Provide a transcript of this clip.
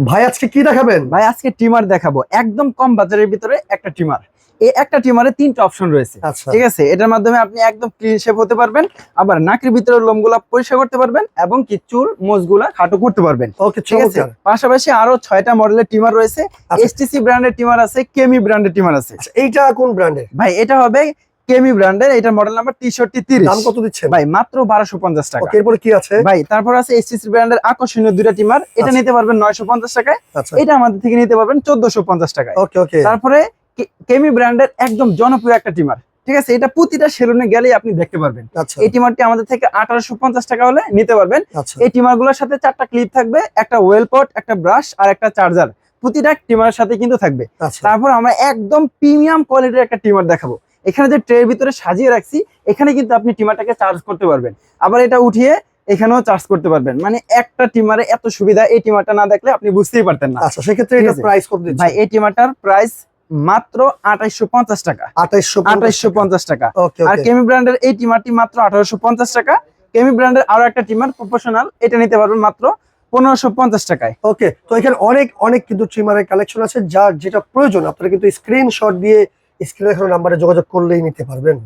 ভাই আজকে কি দেখাবেন? ভাই আজকে টিমার দেখাবো একদম কম বাজারের ভিতরে একটা টিমার। এই একটা টিমারে 3টা অপশন রয়েছে। আচ্ছা। ঠিক আছে, এটার মাধ্যমে আপনি একদম ক্লিন শেভ হতে পারবেন, আবার নাকের ভিতরে লোমগুলা পরিষ্কার করতে পারবেন এবং কি চুল মোজগুলা খাটো করতে পারবেন। ওকে, ঠিক আছে, চমৎকার। পাশাপাশি আরো 6টা মডেলের টিমার রয়েছে। আচ্ছা। এসটিসি ব্র্যান্ডের টিমার আছে, কেমি ব্র্যান্ডের টিমার আছে। আচ্ছা, এইটা কোন ব্র্যান্ডের? ভাই এটা হবে কেমি ব্র্যান্ডের, এটা মডেল নাম্বার 6330। দাম কত দিচ্ছেন? ভাই মাত্র 1250 টাকা। ওকে, এরপরে কি আছে? ভাই তারপর আছে এসটিসি ব্র্যান্ডের আকর্ষণীয় দুইটা টিমার, এটা আচ্ছা। নিতে পারবেন 950 টাকায়। আচ্ছা। এটা আমাদের থেকে নিতে পারবেন 1450 টাকায়। ওকে ওকে। তারপরে কেমি ব্র্যান্ডের একদম জনপ্রিয় একটা টিমার, ঠিক আছে, এটা প্রতিটা সেলুনে গেলেই আপনি দেখতে পারবেন। আচ্ছা। এই টিমারটি আমাদের থেকে 1850 টাকা হলে নিতে পারবেন। আচ্ছা। এই টিমারগুলোর সাথে 4টা ক্লিপ থাকবে, একটা ওয়েল পট, একটা ব্রাশ আর একটা চার্জার, প্রতিটা টিমারের সাথে কিন্তু থাকবে। আচ্ছা। তারপর আমরা একদম প্রিমিয়াম কোয়ালিটির একটা টিমার দেখাবো। এখানে যে ট্রের ভিতরে সাজিয়ে রাখছি, এখানে কিন্তু আপনি টিমারটাকে চার্জ করতে পারবেন, আবার এটা উঠিয়ে এখানেও চার্জ করতে পারবেন। মানে একটা টিমারে এত সুবিধা, এই টিমারটা না দেখলে আপনি বুঝতেই পারতেন না। আচ্ছা, সেক্ষেত্রে ঠিক এটা আছে। প্রাইস কত দিচ্ছেন? ভাই এই টিমারটার প্রাইস মাত্র 2850 টাকা। 2850 টাকা। ওকে আর ওকে। কেমি ব্র্যান্ডের এই টিমারটি মাত্র 1850 টাকা। কেমি ব্র্যান্ডের আরো একটা টিমার প্রফেশনাল, এটা নিতে পারবেন মাত্র 1550 টাকায়। ওকে, তো এখানে অনেক অনেক কিন্তু ট্রিমারের কালেকশন আছে, যার যেটা প্রয়োজন আপনারা কিন্তু স্ক্রিনশট দিয়ে স্ক্রিনে দেখানো নাম্বারে যোগাযোগ করলেই নিতে পারবেন।